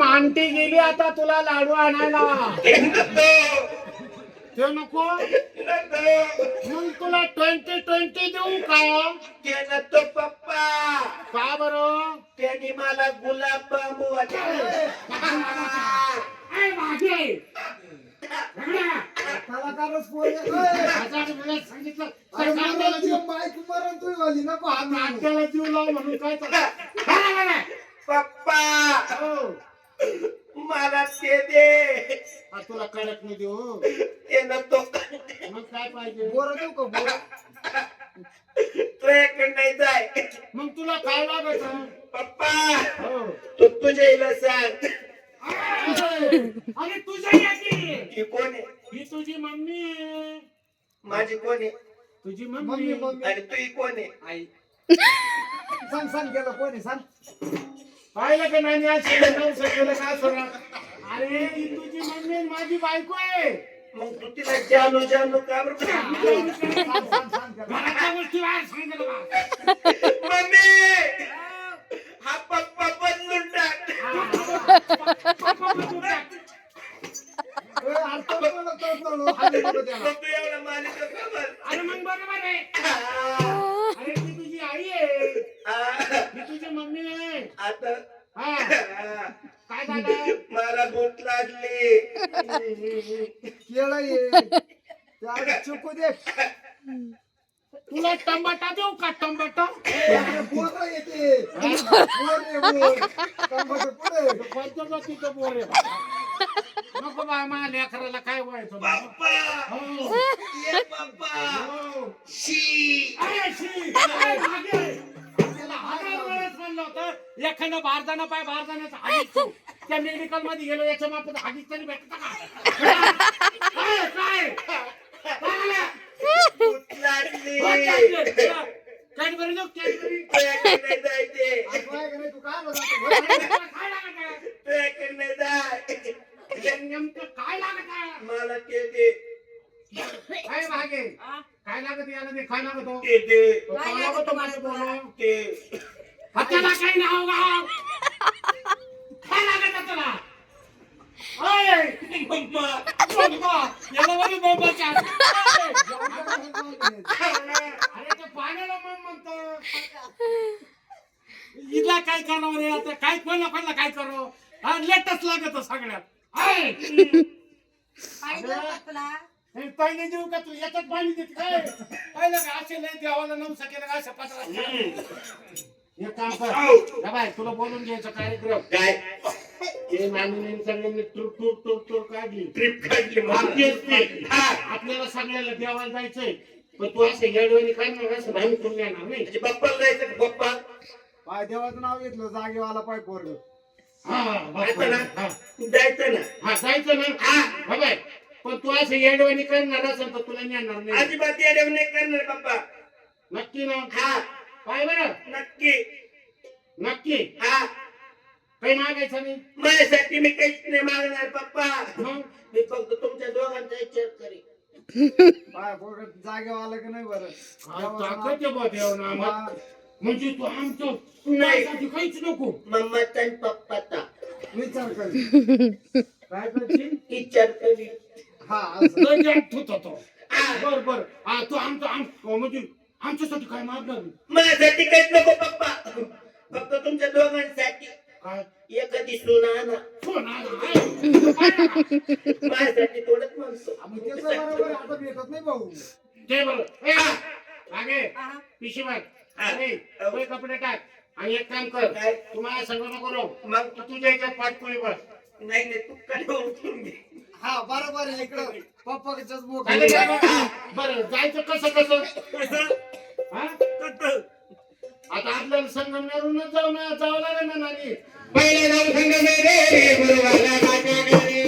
Aunty गेली आता तुला लाडू आणायला. ते नको मग तुला 2020 देऊ का? ते नको पप्पा. का बरं? त्यांनी मला गुलाब बांबू कलाकारच पोर सांगितलं बाईक मरण तू वाली नको हा नाट्याला जीव लाव म्हणून काय पप्पा हो. मला ते दे. तुला कडक नाही देऊ. ते नको. मग काय पाहिजे? बोर देऊ का बोर? तू एक नाही जाय. मग तुला काय लागायचं? पप्पा हो. तू तुझ्या हिला सांग. अरे तुझ्या याची ही कोण आहे? ही तुझी मम्मी आहे. माझी कोण आहे? तुझी मम्मी मम्मी. मम्मी आणि तू ही कोण आहे? आई. सांग सांग गेलं कोणी सांग. पाहिलं का नाही आज केलं काय सोडा. अरे ही तुझी मम्मी आणि माझी बायको आहे. मग तू तिला जानू जानू का बरं? घराच्या गोष्टी बाहेर सांगितलं बा. मम्मी हा पप्पा बदलून टाक. मग तू एवढा मालिक का बरं? अरे मग बरोबर आहे. अरे ती तुझी आई आहे. ही तुझी मम्मी आहे. आता हा काय झालं? मला भूक लागली. केळं ये चुकू दे. तुला टमाटा देऊ का? टमाटा बोर येते बोर ये बोर टमाटर पुढे कोणत्या जातीचं बोर आहे? नको बा माझ्या लेकराला काय व्हायचं बा? पप्पा हो. ये पप्पा हो. शी. अरे शी. अरे भागे. त्याला हजार वेळेस म्हणलं होतं एखादं बारदाना पाय बारदाण्याचा हागीच तू. त्या मेडिकल मध्ये गेलो याच्या मापात हागीच तरी भेटत का? काय काय काय? भूक लागली. कॅडबरी नको कॅडबरी. तुझ्याकडे जायचे. तू काय काय लागत आहे? तुझ्याकडे जाय. नेमकं काय लागत आहे? मला ते दे. काय भागे काय लागत याला ते काय लागत हो? ते दे. काय लागत माझं बोल? ते हाताला काही नाव गाव काय लागत आहे तुला? ओय मम्मा बोंबा याला वरी बोंबाच्या अरे ते पाण्याला मग म्हणतो हिला काय करणार रे आता काय कोणाला काय करू हा लेटच लागत सगळ्यात हाय हे पहिले देऊ का तू याच्यात पाणी देत काय पहिलं का असे नाही देवाला नवसा केलं का अशा पत्रा हे काम कर बाय तुला बोलून घ्यायचं कार्यक्रम काय ते नानी सगळ्यांनी टूर काढली ट्रिप काढली. आपल्याला सगळ्याला देवाला जायचंय पण तू असं येडवणी करणार असं भाई करून येणार नाही. म्हणजे पप्पाला जायचं का पप्पा? पाय देवाचं नाव घेतलं जागेवाला पाय पोरग जायचं ना? जायचं ना? हा जायचं ना बाय पण तू असं येडवणी करणार असेल तर तुला नेणार नाही. अजिबात येडव नाही करणार पप्पा. नक्की ना? हा काय बरं नक्की. नक्की हा काही मागायचं नाही. माझ्यासाठी मी काहीच नाही मागणार पप्पा. मग मी फक्त तुमच्या दोघांचा विचार करेन. पाय पोरग जागेवाला की नाही बरं ताकद आहे बा देवानं आम्हाला. म्हणजे तू आमचं नाही. तुझ्यासाठी काहीच नको मम्माचा आणि पप्पाचा विचार कर काय करशील विचार करेन. हा असं. गंजात होतो. बर बर हा तू म्हणजे आमच्यासाठी काय मागणार नाही. माझ्यासाठी काहीच नको पप्पा. फक्त तुमच्या दोघांसाठी काय एखादी सोना आणा. सोना माझ्यासाठी थोडंच म्हणतो. मग त्याचं बरोबर आता भेटत नाही भाऊ ते बघ मागे पिशी माग अरे वय कपडे टाक आणि एक काम कर काय? तू माझ्या संग नको राहू. मग तू तुझ्या याच्यात पाठपुळी बस. नाही नाही तू काय उठून घे. हा बरोबर आहे इकडं पप्पाच्याच झालं मोठं का बघ? बरं जायचं कसं कसं? हा कसं? आता आपल्याला संगमेरूनच जावं लागेल ना नानी. पहिला जाऊ संगमेरे गुरुवाला माझ्या घरी.